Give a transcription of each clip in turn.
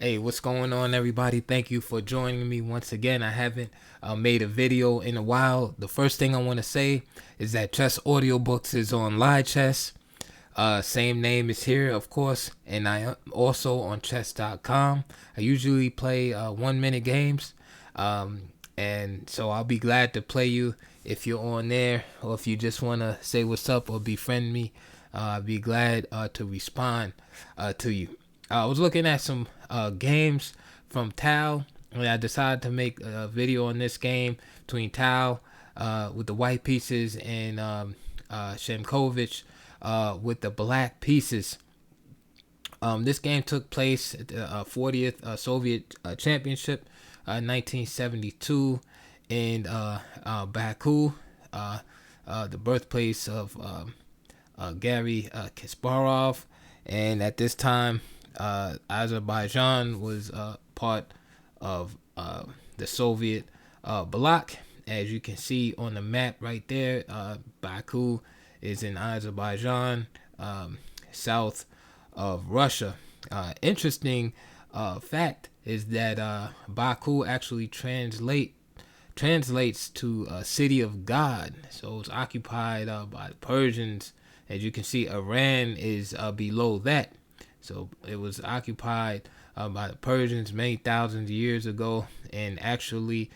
Hey, what's going on, everybody? Thank you for joining me once again. I haven't made a video in a while. The first thing I want to say is that Chess Audiobooks is on Live Chess. Same name is here, of course, and I am also on chess.com. I usually play 1 minute games, and so I'll be glad to play you if you're on there, or if you just want to say what's up or befriend me. I'll be glad to respond to you. I was looking at some games from Tal, and I decided to make a video on this game between Tal with the white pieces and Shamkovich with the black pieces. This game took place at the 40th Soviet Championship, 1972, in Baku, the birthplace of Gary Kasparov. And at this time, Azerbaijan was part of the Soviet bloc. As you can see on the map right there, Baku is in Azerbaijan, south of Russia. Interesting fact is that Baku actually translates to city of God. So it's occupied by the Persians. As you can see, Iran is below that. So it was occupied by the Persians many thousands of years ago, and actually,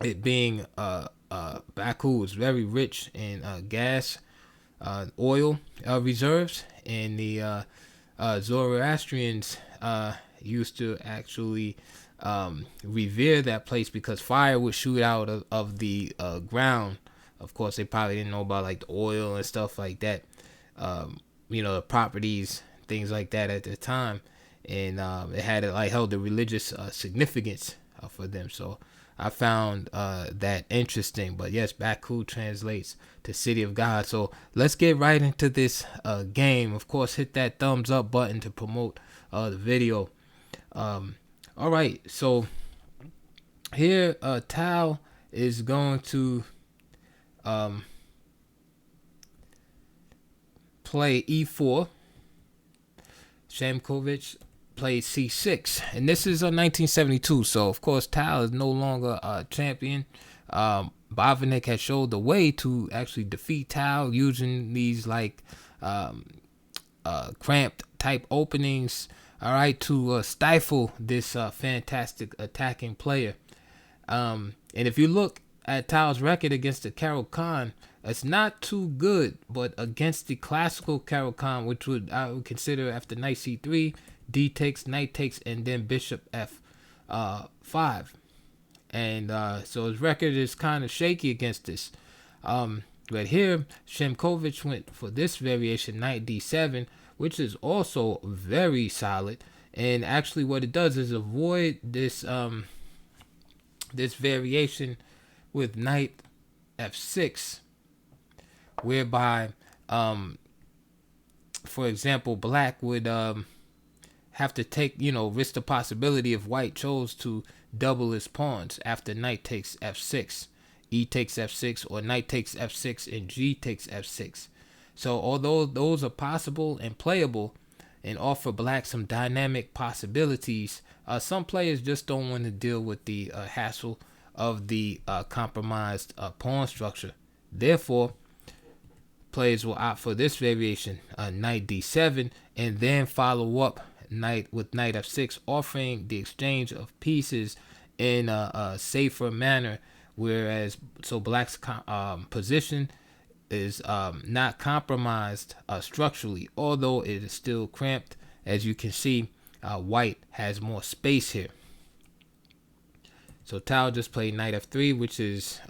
it being Baku is very rich in gas, oil reserves, and the Zoroastrians used to actually revere that place because fire would shoot out of the ground. Of course, they probably didn't know about like the oil and stuff like that. The properties, things like that at the time, and it had held a religious significance for them. So I found that interesting. But yes, Baku translates to City of God. So let's get right into this game. Of course, hit that thumbs up button to promote the video. All right, so here Tal is going to play e4. Shamkovich played c6, and this is 1972. So of course Tal is no longer a champion. Bavanik has showed the way to actually defeat Tal using these cramped type openings. All right, to stifle this fantastic attacking player. And if you look at Tal's record against the Caro-Kann, it's not too good, but against the classical Caro-Kann, which I would consider after knight c3, d takes, knight takes, and then bishop f5. And so his record is kind of shaky against this. But here, Shamkovich went for this variation, knight d7, which is also very solid. And actually what it does is avoid this this variation with knight f6, whereby for example black would have to take risk the possibility if white chose to double his pawns after knight takes f6, e takes f6, or knight takes f6 and g takes f6. So although those are possible and playable and offer black some dynamic possibilities, some players just don't want to deal with the hassle of the compromised pawn structure. Therefore, players will opt for this variation, knight d7, and then follow up with knight f6, offering the exchange of pieces in a safer manner. Whereas, so black's position is not compromised structurally, although it is still cramped. As you can see, white has more space here. So Tal just played knight f3, which is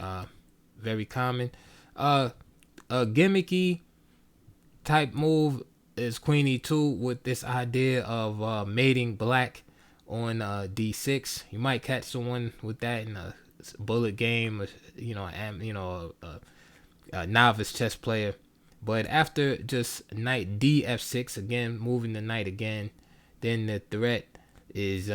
very common. A gimmicky type move is queen e2 with this idea of mating black on d6. You might catch someone with that in a bullet game, a novice chess player. But after just knight df6, again moving the knight again, then the threat is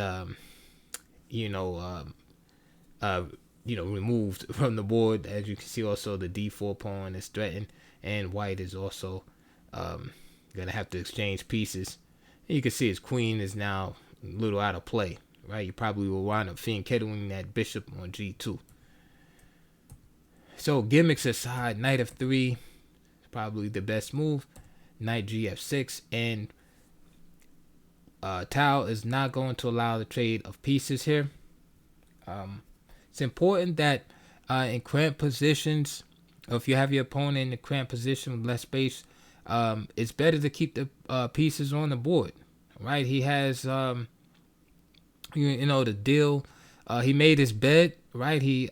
removed from the board. As you can see, also the d4 pawn is threatened, and white is also gonna have to exchange pieces And you can see his queen is now a little out of play, right? You probably will wind up fianchettoing that bishop on g2. So gimmicks aside, knight f3 is probably the best move. Knight gf6, and Tal is not going to allow the trade of pieces here. It's important that in cramped positions, or if you have your opponent in a cramped position with less space, it's better to keep the pieces on the board. Right? He has, the deal. He made his bed. Right? He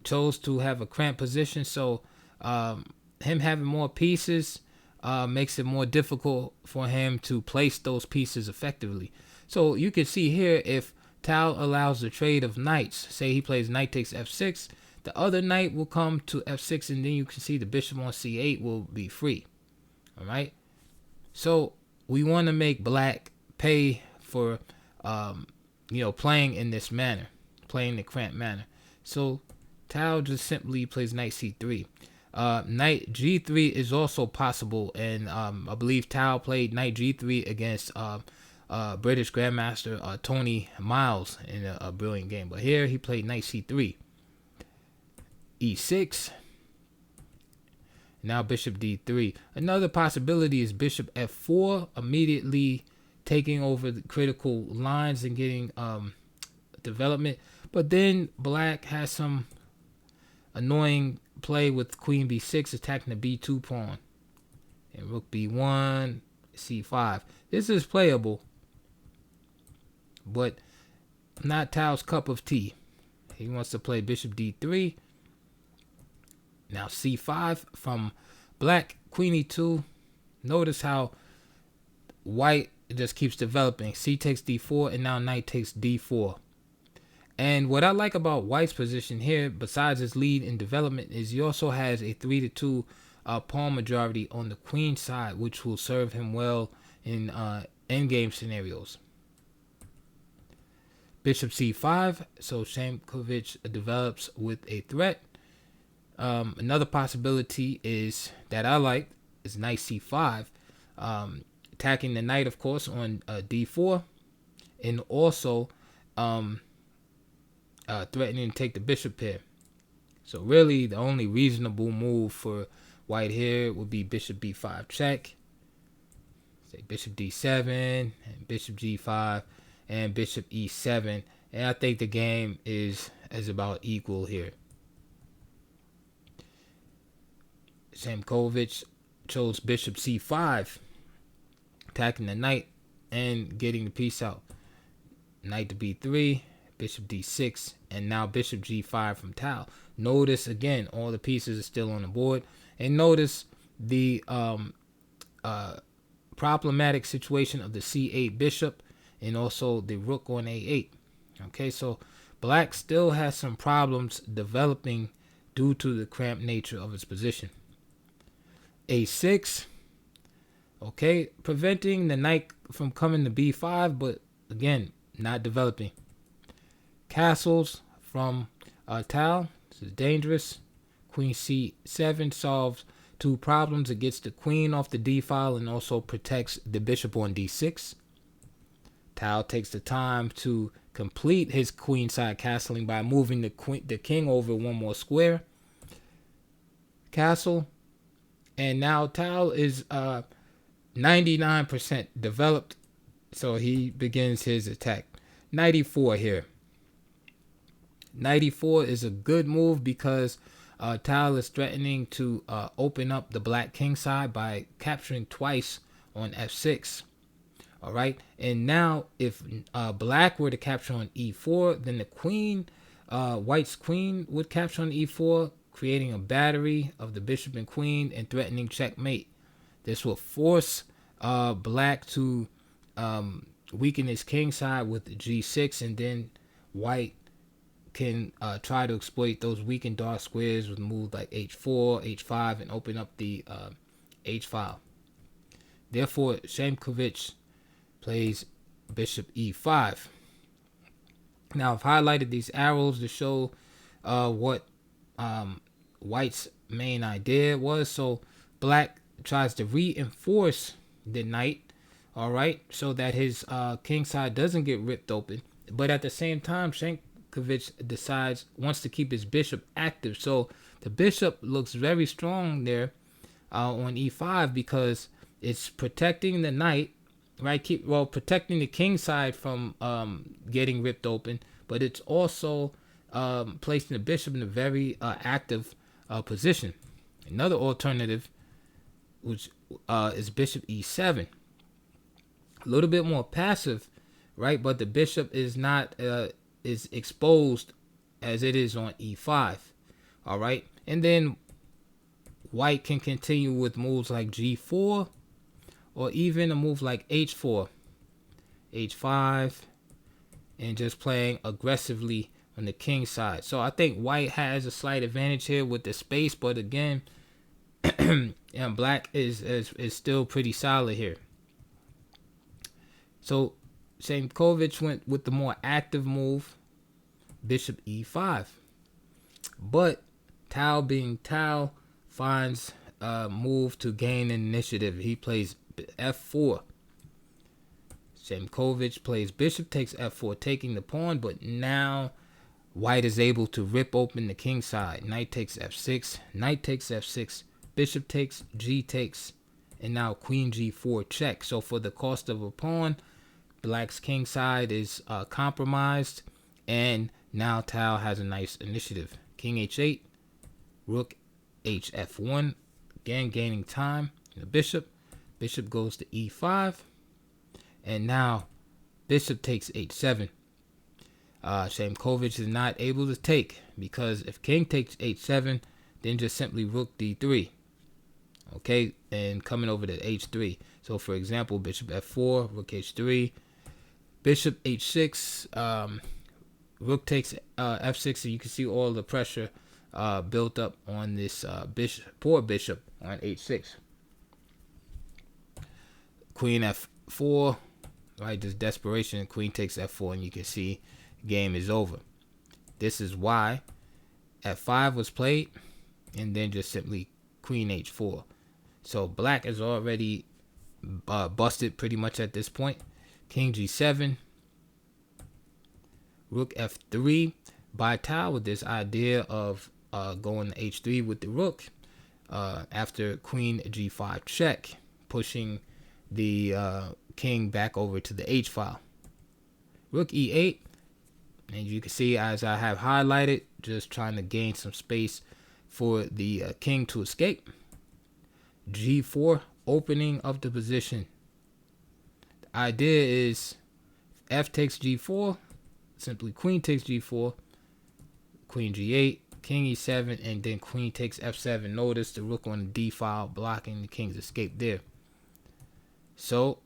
chose to have a cramped position, so him having more pieces makes it more difficult for him to place those pieces effectively. So you can see here, if Tal allows the trade of knights, say he plays knight takes f6, the other knight will come to f6, and then you can see the bishop on c8 will be free. All right. So we want to make black pay for, playing in this manner, playing the cramped manner. So Tal just simply plays knight c3. Knight g3 is also possible, and I believe Tal played knight g3 against British Grandmaster Tony Miles in a brilliant game. But here he played knight c3, e6. Now bishop d3. Another possibility is bishop f4, immediately taking over the critical lines and getting development. But then black has some annoying play with queen b6, attacking the b2 pawn, and rook b1, c5. This is playable, but not Tal's cup of tea. He wants to play bishop d3. Now c5 from black, queen e2. Notice how white just keeps developing. C takes d4, and now knight takes d4. And what I like about white's position here, besides his lead in development, is he also has a 3-2 pawn majority on the queen side, which will serve him well in endgame scenarios. Bishop c5, so Shamkovich develops with a threat. Another possibility is that I like is knight c5, attacking the knight, of course, on d4, and also threatening to take the bishop here. So really, the only reasonable move for white here would be bishop b5 check, say bishop d7, and bishop g5, and bishop e7. And I think the game is about equal here. Shamkovich chose bishop c5, attacking the knight and getting the piece out. Knight to b3, bishop d6, and now bishop g5 from Tal. Notice again, all the pieces are still on the board, and notice the problematic situation of the c8 bishop, and also the rook on a8. Okay, so black still has some problems developing due to the cramped nature of its position. a6, okay, preventing the knight from coming to b5, but again, not developing. Castles from Tal. This is dangerous. Queen c7 solves two problems. It gets the queen off the d file and also protects the bishop on d6. Tal takes the time to complete his queenside castling by moving the king over one more square. Castle. And now Tal is 99% developed, so he begins his attack. Knight e4 here. Knight e4 is a good move because Tal is threatening to open up the black king side by capturing twice on f6. All right, and now if black were to capture on e4, then the queen, white's queen, would capture on e4, creating a battery of the bishop and queen and threatening checkmate. This will force black to weaken his king side with g6, and then white can try to exploit those weakened dark squares with moves like h4, h5, and open up the h file. Therefore, Shamkovich plays bishop e5. Now, I've highlighted these arrows to show what white's main idea was. So black tries to reinforce the knight All right, so that his king side doesn't get ripped open. But at the same time, Shamkovich wants to keep his bishop active. So the bishop looks very strong there on e5 because it's protecting the knight, right? Protecting the king side from getting ripped open, but it's also placing the bishop in a very active position. Another alternative, which is bishop e7, a little bit more passive, right? But the bishop is not is exposed as it is on e5. All right, and then white can continue with moves like g4, or even a move like h4, h5, and just playing aggressively on the king side. So I think white has a slight advantage here with the space, but again, and black is still pretty solid here. So Shamkovich went with the more active move, bishop e5. But Tal, being Tal, finds a move to gain initiative. He plays f4. Shamkovich plays bishop takes f4, taking the pawn, but now white is able to rip open the king side. Knight takes f6, knight takes f6, bishop takes, g takes, and now queen g4 check. So for the cost of a pawn, black's king side is compromised, and now Tal has a nice initiative. King h8, rook hf1, again gaining time. The bishop goes to e5, and now bishop takes h7. Shamkovich is not able to take, because if king takes h7, then just simply rook d3. Okay, and coming over to h3. So for example, bishop f4, rook h3, bishop h6, rook takes f6, so you can see all the pressure built up on this poor bishop on h6. Queen f4, right? Just desperation. Queen takes f4, and you can see game is over. This is why f5 was played, and then just simply queen h4. So black is already busted pretty much at this point. King g7, rook f3. By Tal with this idea of going to h3 with the rook after queen g5 check, pushing the king back over to the h file. Rook e8, and you can see as I have highlighted, just trying to gain some space for the king to escape. g4, opening up the position. The idea is f takes g4, simply queen takes g4, queen g8, king e7, and then queen takes f7. Notice the rook on the d file blocking the king's escape there. So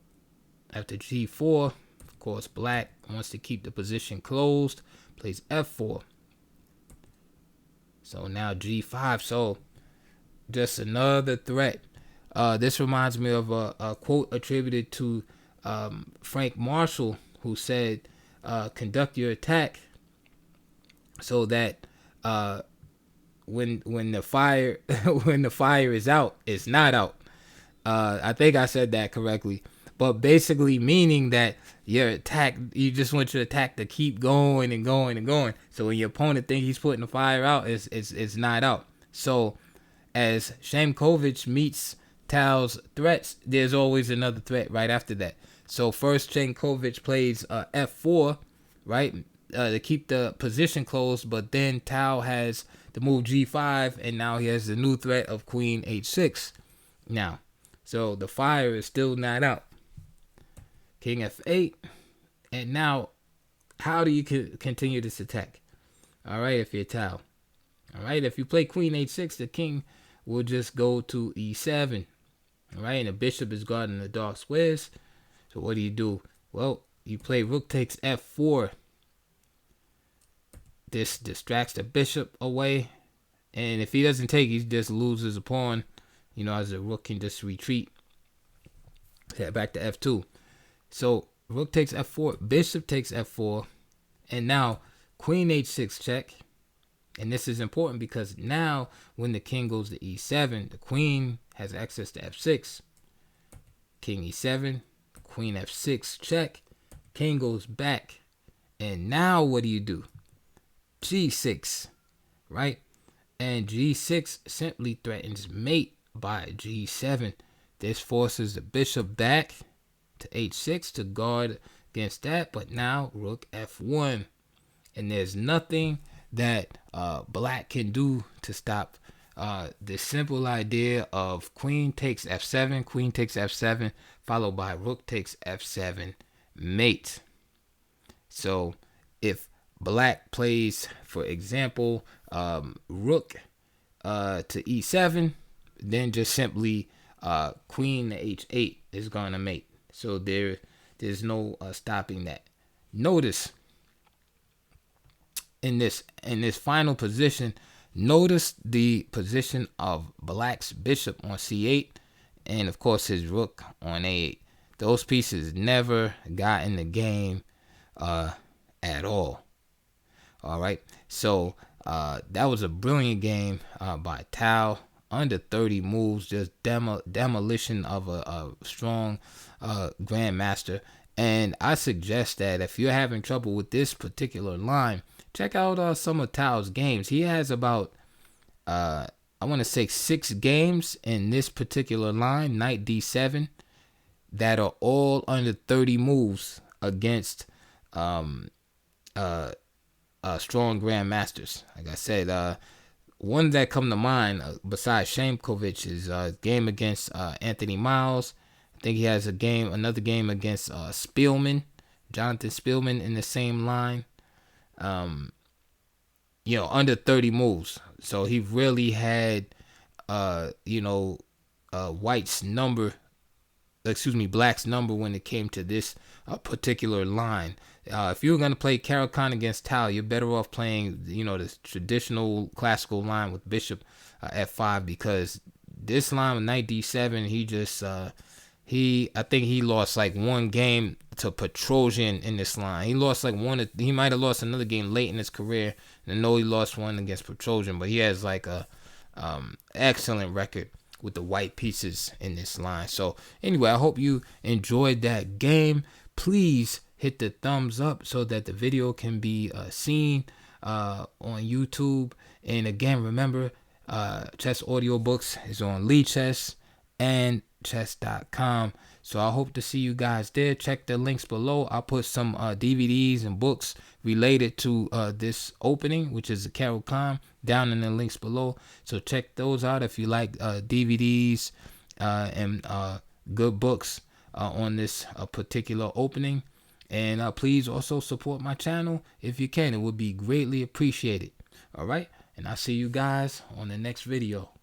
after g4, of course, black wants to keep the position closed, plays f4. So now g5. So just another threat. This reminds me of a quote attributed to Frank Marshall, who said, conduct your attack so that when the fire when the fire is out, it's not out. I think I said that correctly, but basically meaning that your attack, you just want your attack to keep going and going and going. So when your opponent thinks he's putting the fire out, it's not out. So as Shamkovich meets Tal's threats, there's always another threat right after that. So first Shamkovich plays f4, right, to keep the position closed, but then Tal has the move g5, and now he has the new threat of queen h6 now. So the fire is still not out. King f8, and now how do you continue this attack? All right, if you're Tal. All right, if you play queen h6, the king will just go to e7. All right, and the bishop is guarding the dark squares. So what do? Well, you play rook takes f4. This distracts the bishop away, and if he doesn't take, he just loses a pawn. You know, as the rook can just retreat. Head back to f2. So rook takes f4, bishop takes f4, and now queen h6 check. And this is important because now when the king goes to e7, the queen has access to f6. King e7, queen f6 check, king goes back, and now what do? G6, right? And G6 simply threatens mate by G7. This forces the bishop back to H6 to guard against that, but now rook F1. And there's nothing that black can do to stop the simple idea of queen takes F7, followed by rook takes F7, mate. So if black plays, for example, rook to E7, then just simply queen to H8 is going to mate. So there's no stopping that. Notice in this final position, notice the position of black's bishop on C8, and of course his rook on A8. Those pieces never got in the game at all. All right, so that was a brilliant game by Tal. Under 30 moves, just demolition of a strong grandmaster. And I suggest that if you're having trouble with this particular line, check out some of Tal's games. He has about I want to say 6 games in this particular line, knight D7, that are all under 30 moves against strong grandmasters. Like I said, one that come to mind besides Shamkovich is game against Anthony Miles. I think he has another game against Jonathan Spielman in the same line. Under 30 moves. So he really had black's number when it came to this particular line. If you're going to play Caro-Kann against Tal, you're better off playing, the traditional classical line with bishop f5, because this line with knight d7, I think he lost like one game to Petrosian in this line. He lost like he might have lost another game late in his career. And I know he lost one against Petrosian, but he has like a excellent record with the white pieces in this line. So anyway, I hope you enjoyed that game. Please hit the thumbs up so that the video can be seen on YouTube. And again, remember, Chess Audiobooks is on Lichess and chess.com. So I hope to see you guys there. Check the links below. I'll put some DVDs and books related to this opening, which is the Caro-Kann, down in the links below. So check those out if you like DVDs and good books on this particular opening. And please also support my channel if you can. It would be greatly appreciated. All right. And I'll see you guys on the next video.